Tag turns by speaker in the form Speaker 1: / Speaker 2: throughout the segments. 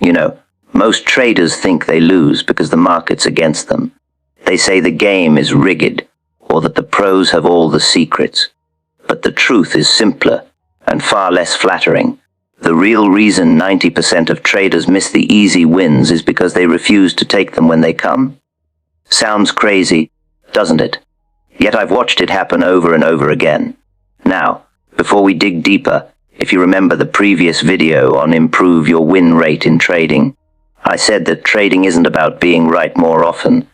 Speaker 1: You know, most traders think they lose because the market's against them. They say the game is rigged, or that the pros have all the secrets. But the truth is simpler and far less flattering. The real reason 90% of traders miss the easy wins is because they refuse to take them when they come. Sounds crazy, doesn't it? Yet I've watched it happen over and over again. Now, before we dig deeper, if you remember the previous video on improve your win rate in trading, I said that trading isn't about being right more often.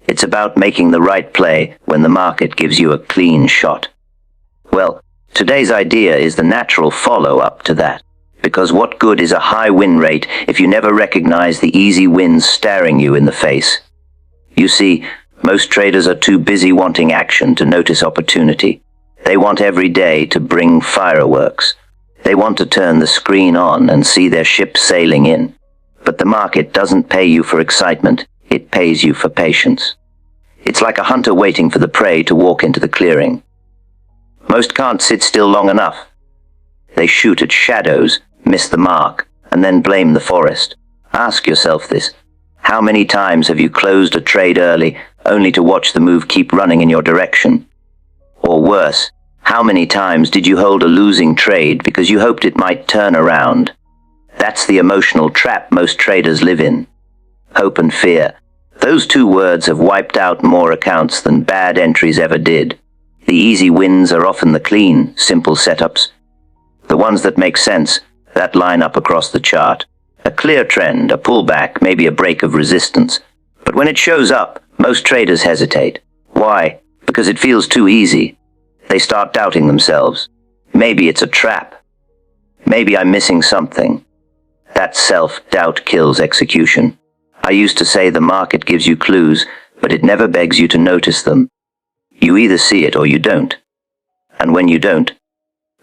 Speaker 1: It's about making the right play when the market gives you a clean shot. Well, today's idea is the natural follow-up to that. Because what good is a high win rate if you never recognize the easy wins staring you in the face? You see, most traders are too busy wanting action to notice opportunity. They want every day to bring fireworks. They want to turn the screen on and see their ship sailing in. But the market doesn't pay you for excitement, it pays you for patience. It's like a hunter waiting for the prey to walk into the clearing. Most can't sit still long enough. They shoot at shadows, miss the mark, and then blame the forest. Ask yourself this. How many times have you closed a trade early, only to watch the move keep running in your direction? Or worse, how many times did you hold a losing trade because you hoped it might turn around? That's the emotional trap most traders live in. Hope and fear. Those two words have wiped out more accounts than bad entries ever did. The easy wins are often the clean, simple setups. The ones that make sense, that line up across the chart. A clear trend, a pullback, maybe a break of resistance. But when it shows up, most traders hesitate. Why? Because it feels too easy. They start doubting themselves. Maybe it's a trap. Maybe I'm missing something. That self-doubt kills execution. I used to say the market gives you clues, but it never begs you to notice them. You either see it or you don't. And when you don't,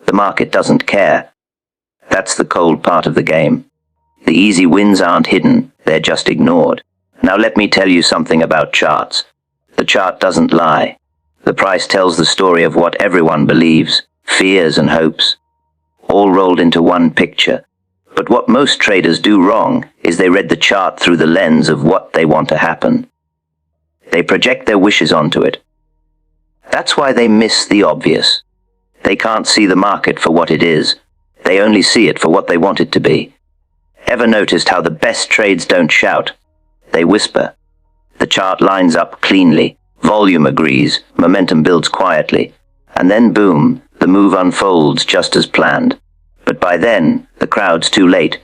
Speaker 1: the market doesn't care. That's the cold part of the game. The easy wins aren't hidden, they're just ignored. Now let me tell you something about charts. The chart doesn't lie. The price tells the story of what everyone believes, fears and hopes, all rolled into one picture. But what most traders do wrong is they read the chart through the lens of what they want to happen. They project their wishes onto it. That's why they miss the obvious. They can't see the market for what it is. They only see it for what they want it to be. Ever noticed how the best trades don't shout? They whisper. The chart lines up cleanly, volume agrees, momentum builds quietly, and then boom, the move unfolds just as planned. But by then, the crowd's too late.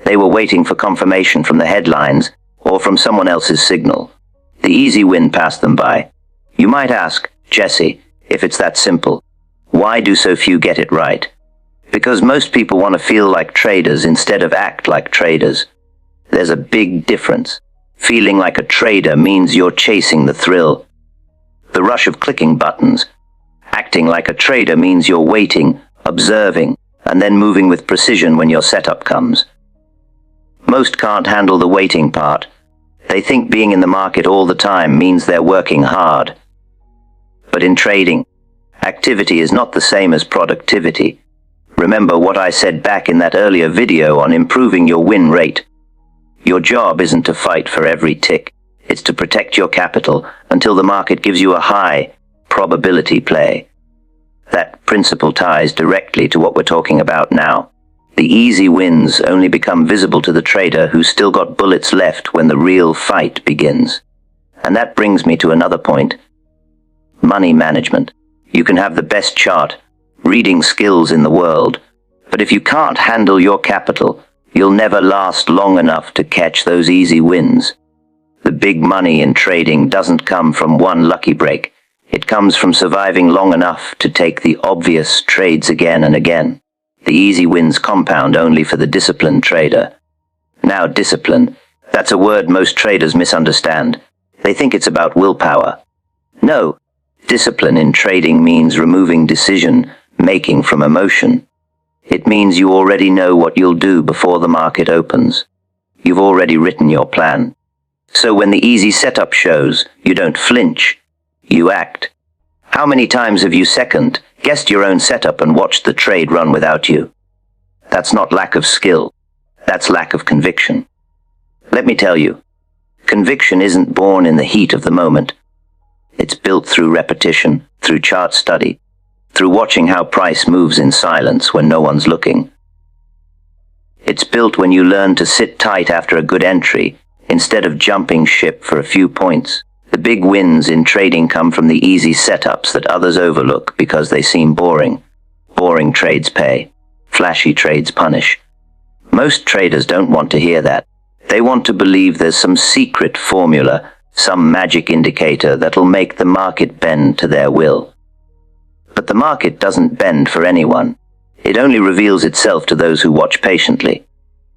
Speaker 1: They were waiting for confirmation from the headlines or from someone else's signal. The easy win passed them by. You might ask, Jesse, if it's that simple, why do so few get it right? Because most people want to feel like traders instead of act like traders. There's a big difference. Feeling like a trader means you're chasing the thrill, the rush of clicking buttons. Acting like a trader means you're waiting, observing, and then moving with precision when your setup comes. Most can't handle the waiting part. They think being in the market all the time means they're working hard. But in trading, activity is not the same as productivity. Remember what I said back in that earlier video on improving your win rate. Your job isn't to fight for every tick. It's to protect your capital until the market gives you a high probability play. That principle ties directly to what we're talking about now. The easy wins only become visible to the trader who's still got bullets left when the real fight begins. And that brings me to another point. Money management. You can have the best chart, reading skills in the world, but if you can't handle your capital, you'll never last long enough to catch those easy wins. The big money in trading doesn't come from one lucky break. It comes from surviving long enough to take the obvious trades again and again. The easy wins compound only for the disciplined trader. Now discipline, that's a word most traders misunderstand. They think it's about willpower. No, discipline in trading means removing decision-making from emotion. It means you already know what you'll do before the market opens. You've already written your plan. So when the easy setup shows, you don't flinch, you act. How many times have you guessed your own setup and watched the trade run without you? That's not lack of skill. That's lack of conviction. Let me tell you, conviction isn't born in the heat of the moment. It's built through repetition, through chart study, through watching how price moves in silence when no one's looking. It's built when you learn to sit tight after a good entry, instead of jumping ship for a few points. The big wins in trading come from the easy setups that others overlook because they seem boring. Boring trades pay. Flashy trades punish. Most traders don't want to hear that. They want to believe there's some secret formula, some magic indicator that'll make the market bend to their will. But the market doesn't bend for anyone. It only reveals itself to those who watch patiently.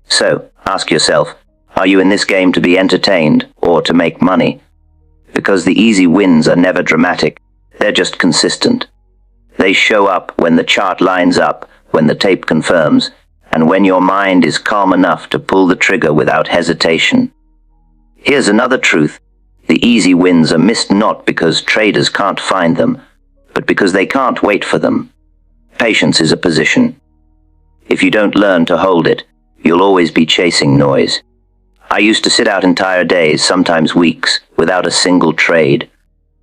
Speaker 1: So, ask yourself, are you in this game to be entertained or to make money? Because the easy wins are never dramatic. They're just consistent. They show up when the chart lines up, when the tape confirms, and when your mind is calm enough to pull the trigger without hesitation. Here's another truth. The easy wins are missed not because traders can't find them, but because they can't wait for them. Patience is a position. If you don't learn to hold it, you'll always be chasing noise. I used to sit out entire days, sometimes weeks, without a single trade.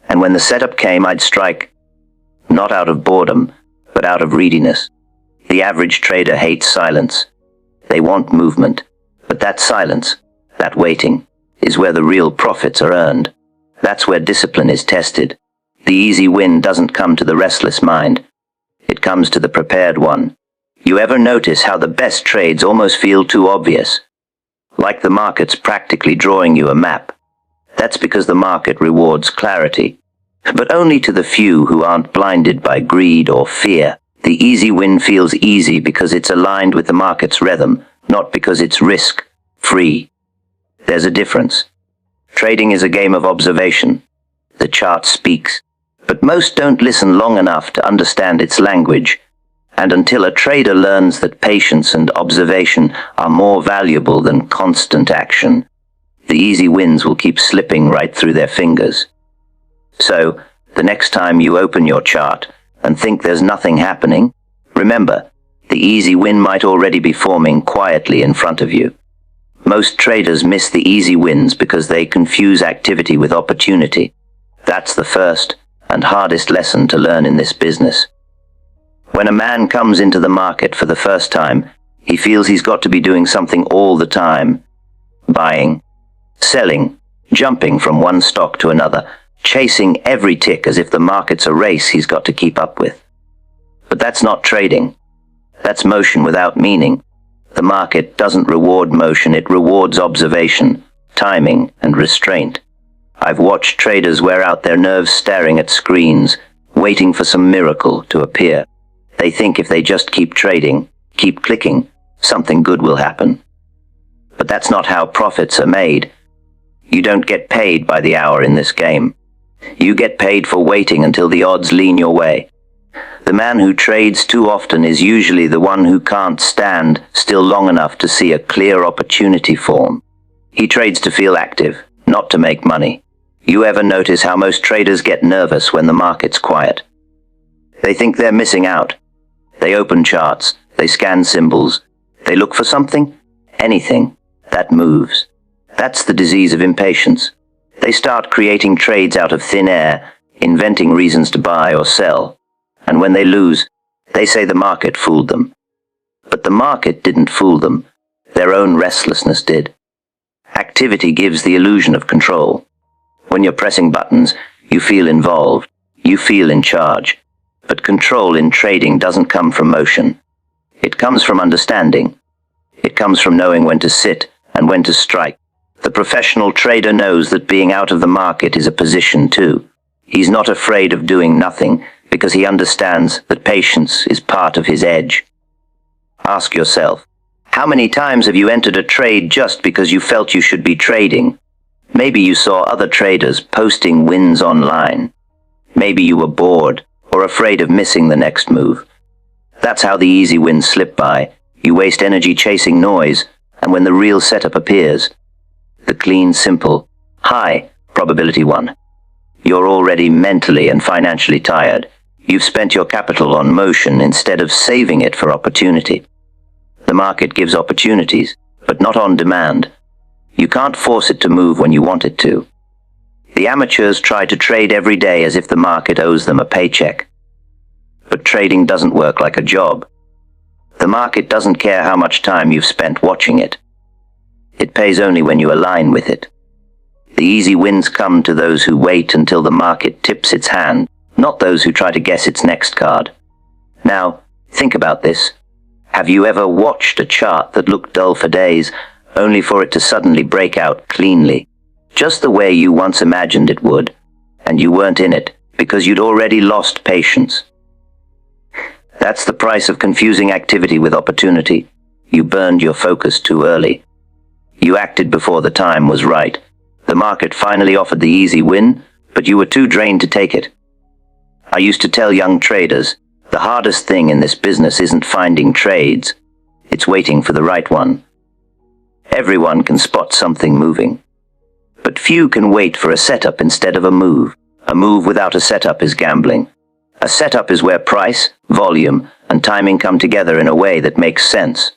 Speaker 1: And when the setup came, I'd strike, not out of boredom, but out of readiness. The average trader hates silence. They want movement. But that silence, that waiting, is where the real profits are earned. That's where discipline is tested. The easy win doesn't come to the restless mind. It comes to the prepared one. You ever notice how the best trades almost feel too obvious? Like the market's practically drawing you a map. That's because the market rewards clarity. But only to the few who aren't blinded by greed or fear. The easy win feels easy because it's aligned with the market's rhythm, not because it's risk-free. There's a difference. Trading is a game of observation. The chart speaks, but most don't listen long enough to understand its language. And until a trader learns that patience and observation are more valuable than constant action, the easy wins will keep slipping right through their fingers. So, the next time you open your chart and think there's nothing happening, remember, the easy win might already be forming quietly in front of you. Most traders miss the easy wins because they confuse activity with opportunity. That's the first and hardest lesson to learn in this business. When a man comes into the market for the first time, he feels he's got to be doing something all the time. Buying, selling, jumping from one stock to another, chasing every tick as if the market's a race he's got to keep up with. But that's not trading. That's motion without meaning. The market doesn't reward motion, it rewards observation, timing, and restraint. I've watched traders wear out their nerves staring at screens, waiting for some miracle to appear. They think if they just keep trading, keep clicking, something good will happen. But that's not how profits are made. You don't get paid by the hour in this game. You get paid for waiting until the odds lean your way. The man who trades too often is usually the one who can't stand still long enough to see a clear opportunity form. He trades to feel active, not to make money. You ever notice how most traders get nervous when the market's quiet? They think they're missing out. They open charts, they scan symbols, they look for something, anything, that moves. That's the disease of impatience. They start creating trades out of thin air, inventing reasons to buy or sell. And when they lose, they say the market fooled them. But the market didn't fool them. Their own restlessness did. Activity gives the illusion of control. When you're pressing buttons, you feel involved. You feel in charge. But control in trading doesn't come from motion. It comes from understanding. It comes from knowing when to sit and when to strike. The professional trader knows that being out of the market is a position too. He's not afraid of doing nothing because he understands that patience is part of his edge. Ask yourself, how many times have you entered a trade just because you felt you should be trading? Maybe you saw other traders posting wins online. Maybe you were bored or afraid of missing the next move. That's how the easy wins slip by. You waste energy chasing noise, and when the real setup appears, the clean, simple, high probability one, you're already mentally and financially tired. You've spent your capital on motion instead of saving it for opportunity. The market gives opportunities, but not on demand. You can't force it to move when you want it to. The amateurs try to trade every day as if the market owes them a paycheck. But trading doesn't work like a job. The market doesn't care how much time you've spent watching it. It pays only when you align with it. The easy wins come to those who wait until the market tips its hand, not those who try to guess its next card. Now, think about this. Have you ever watched a chart that looked dull for days, only for it to suddenly break out cleanly, just the way you once imagined it would, and you weren't in it because you'd already lost patience? That's the price of confusing activity with opportunity. You burned your focus too early. You acted before the time was right. The market finally offered the easy win, but you were too drained to take it. I used to tell young traders, the hardest thing in this business isn't finding trades, it's waiting for the right one. Everyone can spot something moving, but few can wait for a setup instead of a move. A move without a setup is gambling. A setup is where price, volume, and timing come together in a way that makes sense.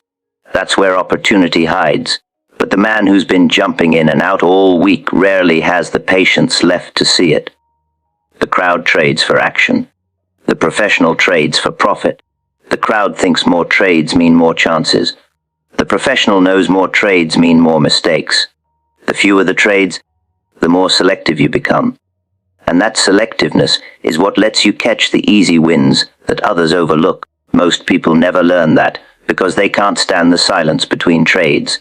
Speaker 1: That's where opportunity hides. But the man who's been jumping in and out all week rarely has the patience left to see it. The crowd trades for action. The professional trades for profit. The crowd thinks more trades mean more chances. The professional knows more trades mean more mistakes. The fewer the trades, the more selective you become. And that selectiveness is what lets you catch the easy wins that others overlook. Most people never learn that because they can't stand the silence between trades.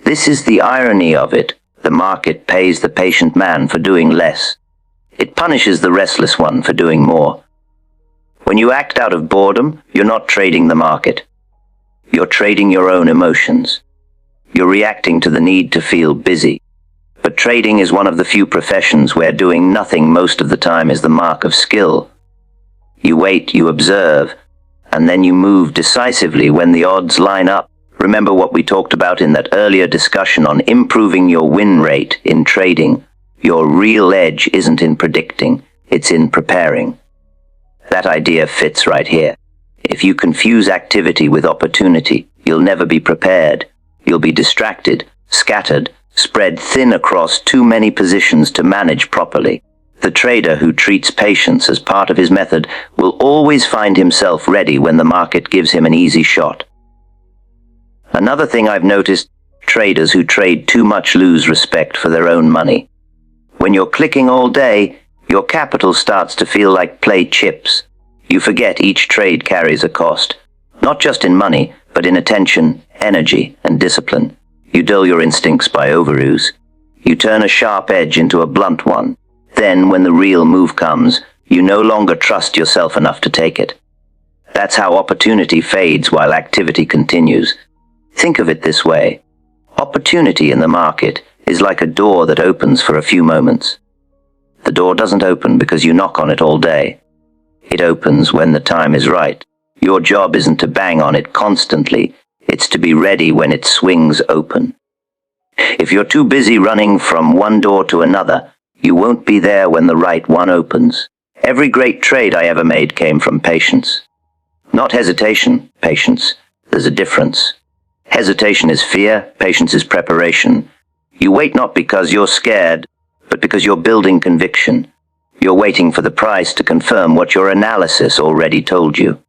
Speaker 1: This is the irony of it. The market pays the patient man for doing less. It punishes the restless one for doing more. When you act out of boredom, you're not trading the market. You're trading your own emotions. You're reacting to the need to feel busy. But trading is one of the few professions where doing nothing most of the time is the mark of skill. You wait, you observe, and then you move decisively when the odds line up. Remember what we talked about in that earlier discussion on improving your win rate in trading. Your real edge isn't in predicting, it's in preparing. That idea fits right here. If you confuse activity with opportunity, you'll never be prepared. You'll be distracted, scattered, spread thin across too many positions to manage properly. The trader who treats patience as part of his method will always find himself ready when the market gives him an easy shot. Another thing I've noticed, traders who trade too much lose respect for their own money. When you're clicking all day, your capital starts to feel like play chips. You forget each trade carries a cost, not just in money, but in attention, energy, and discipline. You dull your instincts by overuse. You turn a sharp edge into a blunt one. Then, when the real move comes, you no longer trust yourself enough to take it. That's how opportunity fades while activity continues. Think of it this way. Opportunity in the market is like a door that opens for a few moments. The door doesn't open because you knock on it all day. It opens when the time is right. Your job isn't to bang on it constantly. It's to be ready when it swings open. If you're too busy running from one door to another, you won't be there when the right one opens. Every great trade I ever made came from patience. Not hesitation, patience. There's a difference. Hesitation is fear, patience is preparation. You wait not because you're scared, but because you're building conviction. You're waiting for the price to confirm what your analysis already told you.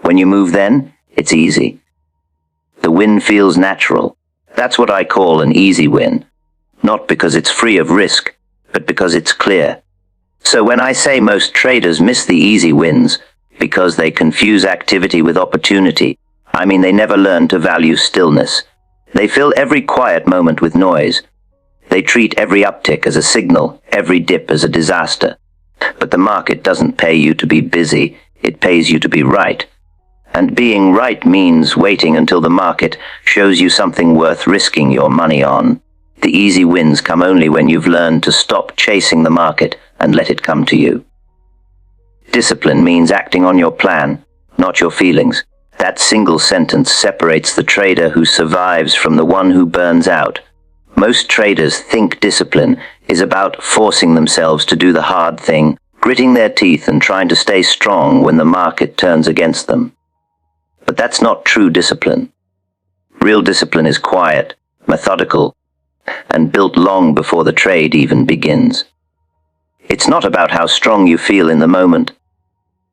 Speaker 1: When you move then, it's easy. The win feels natural. That's what I call an easy win. Not because it's free of risk, but because it's clear. So when I say most traders miss the easy wins because they confuse activity with opportunity, I mean they never learn to value stillness. They fill every quiet moment with noise. They treat every uptick as a signal, every dip as a disaster. But the market doesn't pay you to be busy, it pays you to be right. And being right means waiting until the market shows you something worth risking your money on. The easy wins come only when you've learned to stop chasing the market and let it come to you. Discipline means acting on your plan, not your feelings. That single sentence separates the trader who survives from the one who burns out. Most traders think discipline is about forcing themselves to do the hard thing, gritting their teeth and trying to stay strong when the market turns against them. But that's not true discipline. Real discipline is quiet, methodical, and built long before the trade even begins. It's not about how strong you feel in the moment.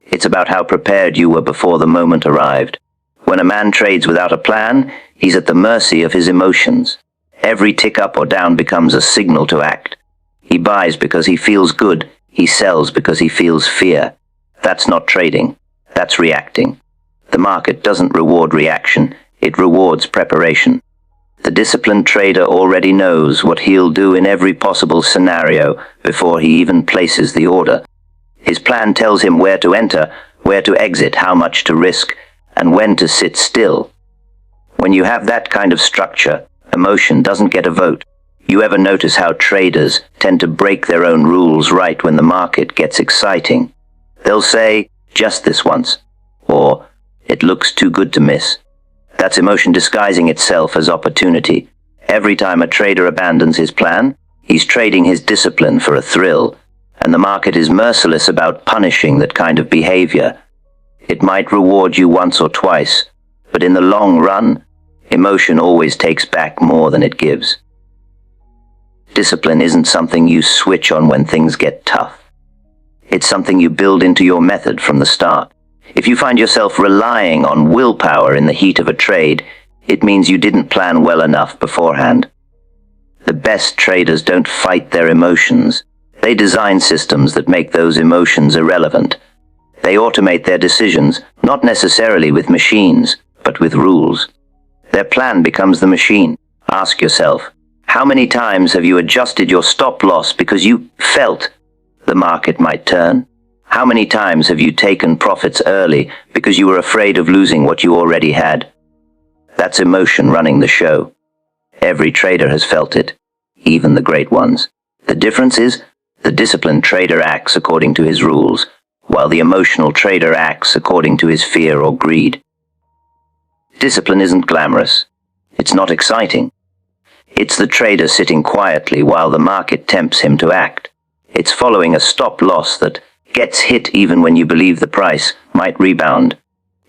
Speaker 1: It's about how prepared you were before the moment arrived. When a man trades without a plan, he's at the mercy of his emotions. Every tick up or down becomes a signal to act. He buys because he feels good. He sells because he feels fear. That's not trading. That's reacting. The market doesn't reward reaction. It rewards preparation. The disciplined trader already knows what he'll do in every possible scenario before he even places the order. His plan tells him where to enter, where to exit, how much to risk, and when to sit still. When you have that kind of structure, emotion doesn't get a vote. You ever notice how traders tend to break their own rules right when the market gets exciting? They'll say, just this once, or it looks too good to miss. That's emotion disguising itself as opportunity. Every time a trader abandons his plan, he's trading his discipline for a thrill, and the market is merciless about punishing that kind of behavior. It might reward you once or twice, but in the long run, emotion always takes back more than it gives. Discipline isn't something you switch on when things get tough. It's something you build into your method from the start. If you find yourself relying on willpower in the heat of a trade, it means you didn't plan well enough beforehand. The best traders don't fight their emotions. They design systems that make those emotions irrelevant. They automate their decisions, not necessarily with machines, but with rules. Their plan becomes the machine. Ask yourself, how many times have you adjusted your stop loss because you felt the market might turn? How many times have you taken profits early because you were afraid of losing what you already had? That's emotion running the show. Every trader has felt it, even the great ones. The difference is, the disciplined trader acts according to his rules, while the emotional trader acts according to his fear or greed. Discipline isn't glamorous. It's not exciting. It's the trader sitting quietly while the market tempts him to act. It's following a stop loss that gets hit even when you believe the price might rebound.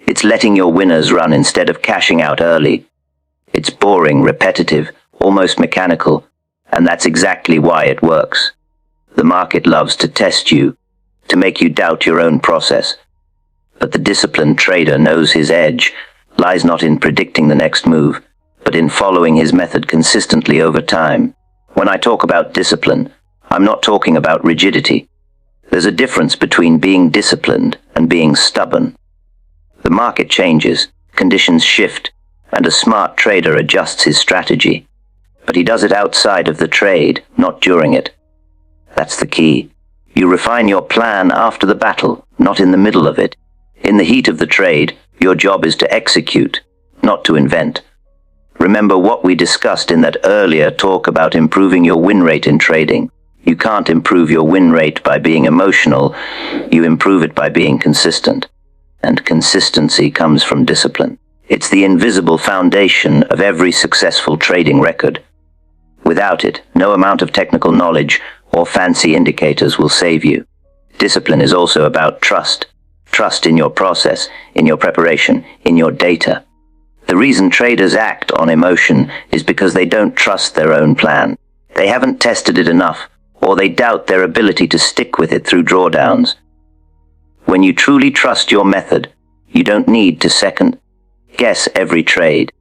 Speaker 1: It's letting your winners run instead of cashing out early. It's boring, repetitive, almost mechanical, and that's exactly why it works. The market loves to test you, to make you doubt your own process. But the disciplined trader knows his edge lies not in predicting the next move, but in following his method consistently over time. When I talk about discipline, I'm not talking about rigidity. There's a difference between being disciplined and being stubborn. The market changes, conditions shift, and a smart trader adjusts his strategy. But he does it outside of the trade, not during it. That's the key. You refine your plan after the battle, not in the middle of it. In the heat of the trade, your job is to execute, not to invent. Remember what we discussed in that earlier talk about improving your win rate in trading. You can't improve your win rate by being emotional. You improve it by being consistent. And consistency comes from discipline. It's the invisible foundation of every successful trading record. Without it, no amount of technical knowledge or fancy indicators will save you. Discipline is also about trust. Trust in your process, in your preparation, in your data. The reason traders act on emotion is because they don't trust their own plan. They haven't tested it enough, or they doubt their ability to stick with it through drawdowns. When you truly trust your method, you don't need to second-guess every trade.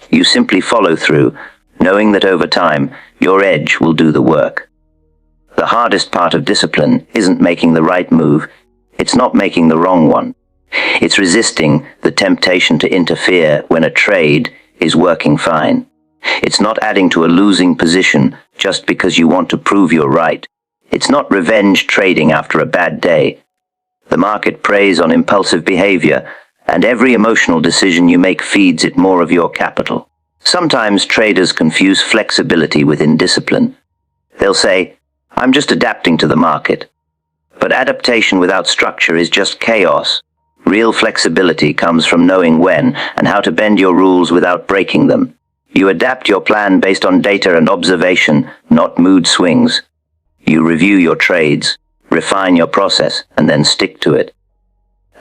Speaker 1: You simply follow through, knowing that over time, your edge will do the work. The hardest part of discipline isn't making the right move, it's not making the wrong one. It's resisting the temptation to interfere when a trade is working fine. It's not adding to a losing position just because you want to prove you're right. It's not revenge trading after a bad day. The market preys on impulsive behavior, and every emotional decision you make feeds it more of your capital. Sometimes traders confuse flexibility with indiscipline. They'll say, I'm just adapting to the market. But adaptation without structure is just chaos. Real flexibility comes from knowing when and how to bend your rules without breaking them. You adapt your plan based on data and observation, not mood swings. You review your trades, refine your process, and then stick to it.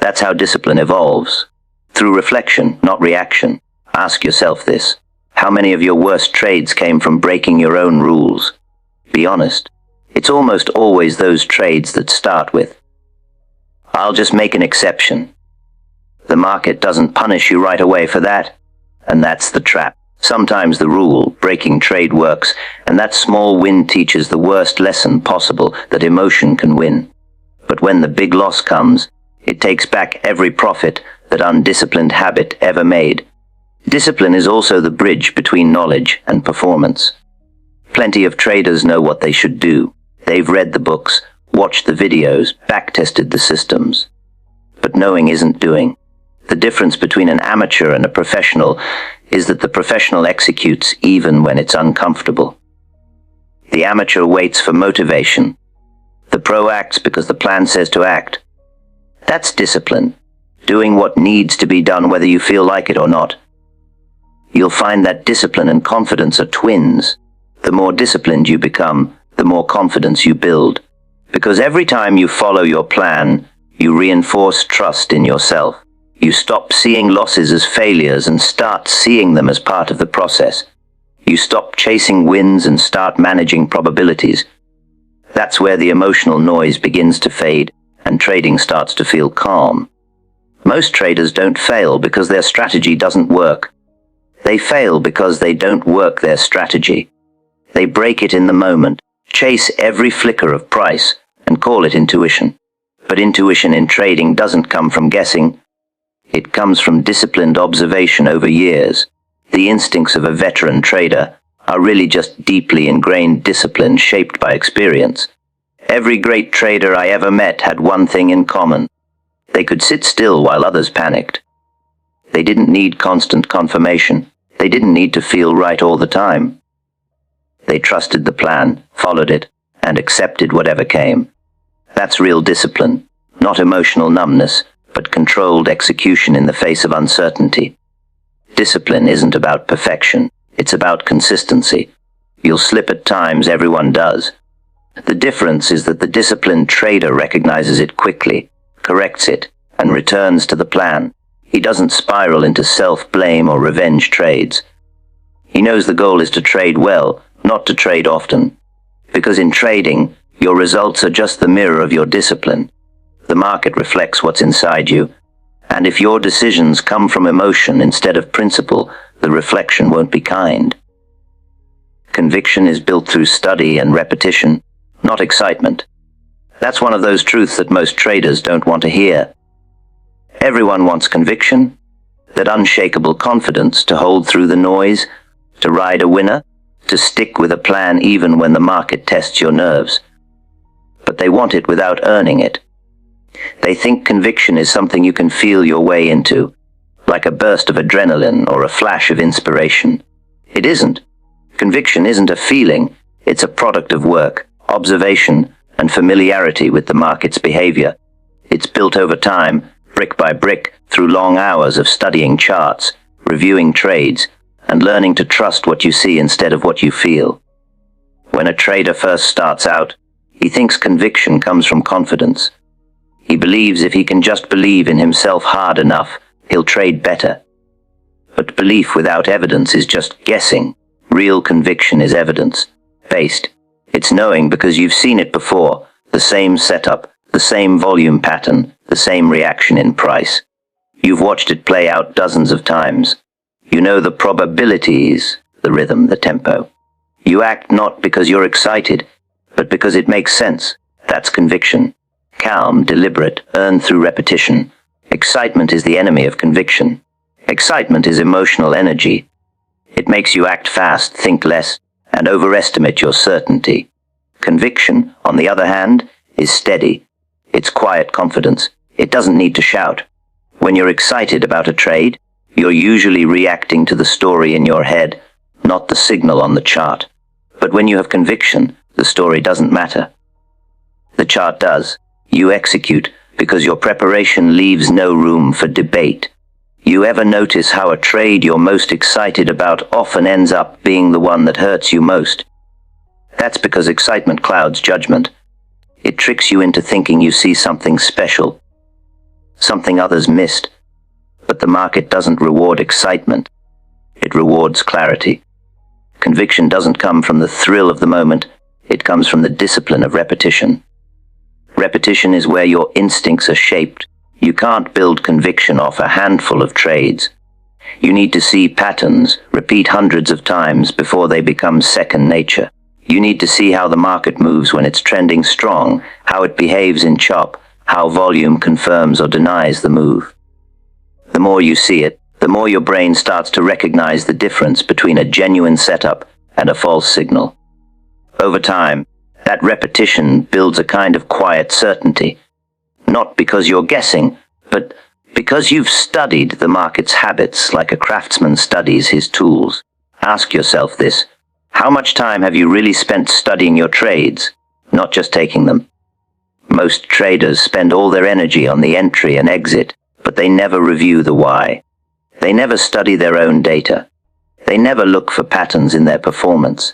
Speaker 1: That's how discipline evolves. Through reflection, not reaction. Ask yourself this. How many of your worst trades came from breaking your own rules? Be honest. It's almost always those trades that start with, "I'll just make an exception." The market doesn't punish you right away for that, and that's the trap. Sometimes the rule, breaking trade, works, and that small win teaches the worst lesson possible, that emotion can win. But when the big loss comes, it takes back every profit that undisciplined habit ever made. Discipline is also the bridge between knowledge and performance. Plenty of traders know what they should do. They've read the books, watched the videos, back-tested the systems. But knowing isn't doing. The difference between an amateur and a professional is that the professional executes even when it's uncomfortable. The amateur waits for motivation. The pro acts because the plan says to act. That's discipline, doing what needs to be done whether you feel like it or not. You'll find that discipline and confidence are twins. The more disciplined you become, the more confidence you build. Because every time you follow your plan, you reinforce trust in yourself. You stop seeing losses as failures and start seeing them as part of the process. You stop chasing wins and start managing probabilities. That's where the emotional noise begins to fade and trading starts to feel calm. Most traders don't fail because their strategy doesn't work. They fail because they don't work their strategy. They break it in the moment, chase every flicker of price, and call it intuition. But intuition in trading doesn't come from guessing. It comes from disciplined observation over years. The instincts of a veteran trader are really just deeply ingrained discipline shaped by experience. Every great trader I ever met had one thing in common. They could sit still while others panicked. They didn't need constant confirmation. They didn't need to feel right all the time. They trusted the plan, followed it, and accepted whatever came. That's real discipline, not emotional numbness, but controlled execution in the face of uncertainty. Discipline isn't about perfection, it's about consistency. You'll slip at times, everyone does. The difference is that the disciplined trader recognizes it quickly, corrects it, and returns to the plan. He doesn't spiral into self-blame or revenge trades. He knows the goal is to trade well, not to trade often. Because in trading, your results are just the mirror of your discipline. The market reflects what's inside you, and if your decisions come from emotion instead of principle, the reflection won't be kind. Conviction is built through study and repetition, not excitement. That's one of those truths that most traders don't want to hear. Everyone wants conviction, that unshakable confidence to hold through the noise, to ride a winner, to stick with a plan even when the market tests your nerves. But they want it without earning it. They think conviction is something you can feel your way into, like a burst of adrenaline or a flash of inspiration. It isn't. Conviction isn't a feeling, it's a product of work, observation, and familiarity with the market's behavior. It's built over time, brick by brick, through long hours of studying charts, reviewing trades, and learning to trust what you see instead of what you feel. When a trader first starts out, he thinks conviction comes from confidence. He believes if he can just believe in himself hard enough, he'll trade better. But belief without evidence is just guessing. Real conviction is evidence-based. It's knowing because you've seen it before, the same setup, the same volume pattern, the same reaction in price. You've watched it play out dozens of times. You know the probabilities, the rhythm, the tempo. You act not because you're excited, but because it makes sense. That's conviction. Calm, deliberate, earned through repetition. Excitement is the enemy of conviction. Excitement is emotional energy. It makes you act fast, think less, and overestimate your certainty. Conviction, on the other hand, is steady. It's quiet confidence. It doesn't need to shout. When you're excited about a trade, you're usually reacting to the story in your head, not the signal on the chart. But when you have conviction, the story doesn't matter. The chart does. You execute, because your preparation leaves no room for debate. You ever notice how a trade you're most excited about often ends up being the one that hurts you most? That's because excitement clouds judgment. It tricks you into thinking you see something special, something others missed. But the market doesn't reward excitement. It rewards clarity. Conviction doesn't come from the thrill of the moment, it comes from the discipline of repetition. Repetition is where your instincts are shaped. You can't build conviction off a handful of trades. You need to see patterns, repeat hundreds of times before they become second nature. You need to see how the market moves when it's trending strong, how it behaves in chop, how volume confirms or denies the move. The more you see it, the more your brain starts to recognize the difference between a genuine setup and a false signal. Over time, that repetition builds a kind of quiet certainty, not because you're guessing, but because you've studied the market's habits like a craftsman studies his tools. Ask yourself this: how much time have you really spent studying your trades, not just taking them? Most traders spend all their energy on the entry and exit, but they never review the why. They never study their own data. They never look for patterns in their performance.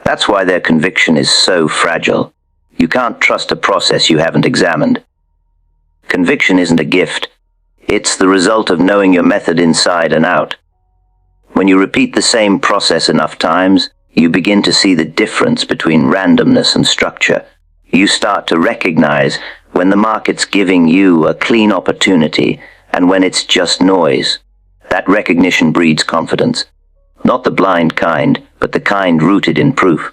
Speaker 1: That's why their conviction is so fragile. You can't trust a process you haven't examined. Conviction isn't a gift. It's the result of knowing your method inside and out. When you repeat the same process enough times, you begin to see the difference between randomness and structure. You start to recognize when the market's giving you a clean opportunity and when it's just noise. That recognition breeds confidence. Not the blind kind, but the kind rooted in proof.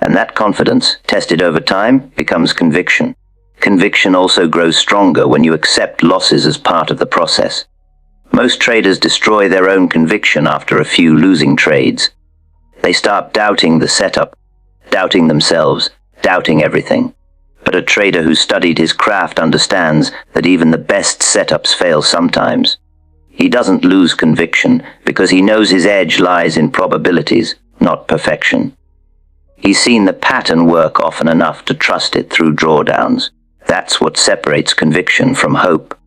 Speaker 1: And that confidence, tested over time, becomes conviction. Conviction also grows stronger when you accept losses as part of the process. Most traders destroy their own conviction after a few losing trades. They start doubting the setup, doubting themselves, doubting everything. But a trader who studied his craft understands that even the best setups fail sometimes. He doesn't lose conviction because he knows his edge lies in probabilities, not perfection. He's seen the pattern work often enough to trust it through drawdowns. That's what separates conviction from hope.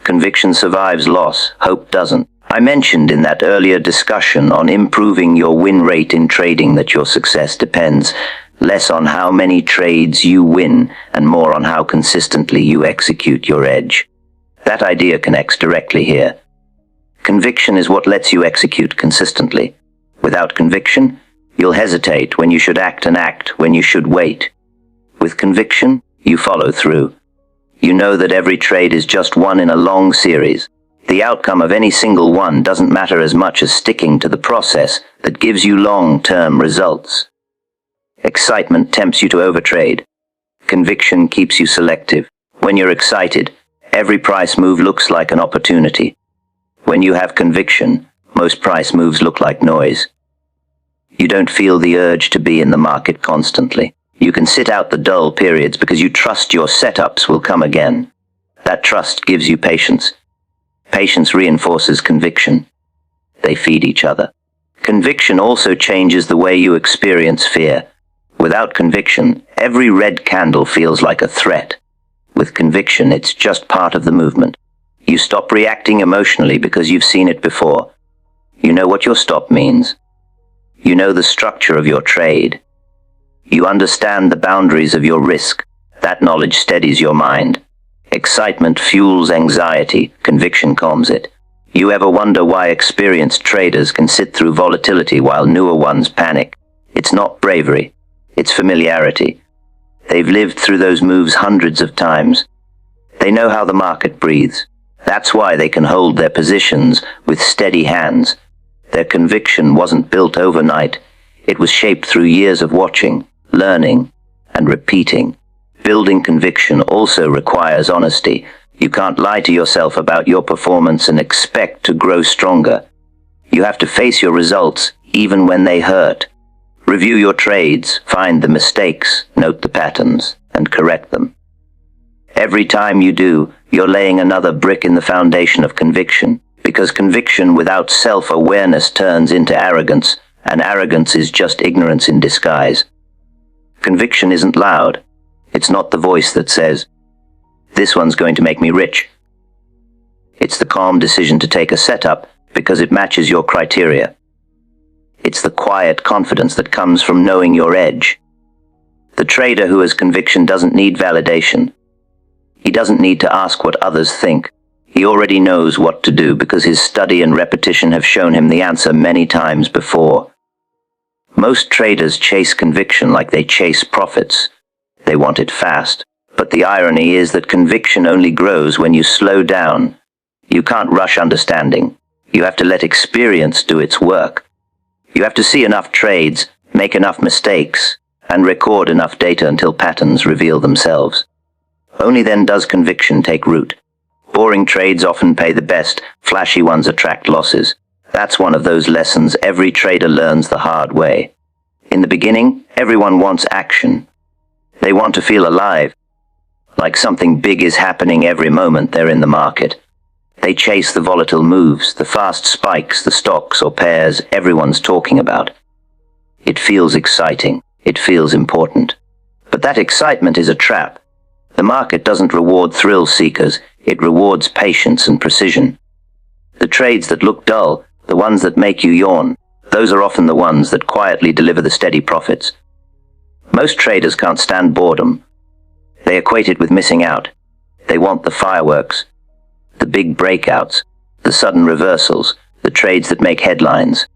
Speaker 1: Conviction survives loss, hope doesn't. I mentioned in that earlier discussion on improving your win rate in trading that your success depends less on how many trades you win and more on how consistently you execute your edge. That idea connects directly here. Conviction is what lets you execute consistently. Without conviction, you'll hesitate when you should act and act when you should wait. With conviction, you follow through. You know that every trade is just one in a long series. The outcome of any single one doesn't matter as much as sticking to the process that gives you long-term results. Excitement tempts you to overtrade. Conviction keeps you selective. When you're excited, every price move looks like an opportunity. When you have conviction, most price moves look like noise. You don't feel the urge to be in the market constantly. You can sit out the dull periods because you trust your setups will come again. That trust gives you patience. Patience reinforces conviction. They feed each other. Conviction also changes the way you experience fear. Without conviction, every red candle feels like a threat. With conviction, it's just part of the movement. You stop reacting emotionally because you've seen it before. You know what your stop means. You know the structure of your trade. You understand the boundaries of your risk. That knowledge steadies your mind. Excitement fuels anxiety, conviction calms it. You ever wonder why experienced traders can sit through volatility while newer ones panic? It's not bravery, it's familiarity. They've lived through those moves hundreds of times. They know how the market breathes. That's why they can hold their positions with steady hands. Their conviction wasn't built overnight. It was shaped through years of watching, learning, and repeating. Building conviction also requires honesty. You can't lie to yourself about your performance and expect to grow stronger. You have to face your results, even when they hurt. Review your trades, find the mistakes, note the patterns, and correct them. Every time you do, you're laying another brick in the foundation of conviction, because conviction without self-awareness turns into arrogance, and arrogance is just ignorance in disguise. Conviction isn't loud. It's not the voice that says, "This one's going to make me rich." It's the calm decision to take a setup because it matches your criteria. It's the quiet confidence that comes from knowing your edge. The trader who has conviction doesn't need validation. He doesn't need to ask what others think. He already knows what to do because his study and repetition have shown him the answer many times before. Most traders chase conviction like they chase profits. They want it fast. But the irony is that conviction only grows when you slow down. You can't rush understanding. You have to let experience do its work. You have to see enough trades, make enough mistakes, and record enough data until patterns reveal themselves. Only then does conviction take root. Boring trades often pay the best, flashy ones attract losses. That's one of those lessons every trader learns the hard way. In the beginning, everyone wants action. They want to feel alive, like something big is happening every moment they're in the market. They chase the volatile moves, the fast spikes, the stocks or pairs everyone's talking about. It feels exciting. It feels important. But that excitement is a trap. The market doesn't reward thrill seekers. It rewards patience and precision. The trades that look dull, the ones that make you yawn, those are often the ones that quietly deliver the steady profits. Most traders can't stand boredom. They equate it with missing out. They want the fireworks, the big breakouts, the sudden reversals, the trades that make headlines.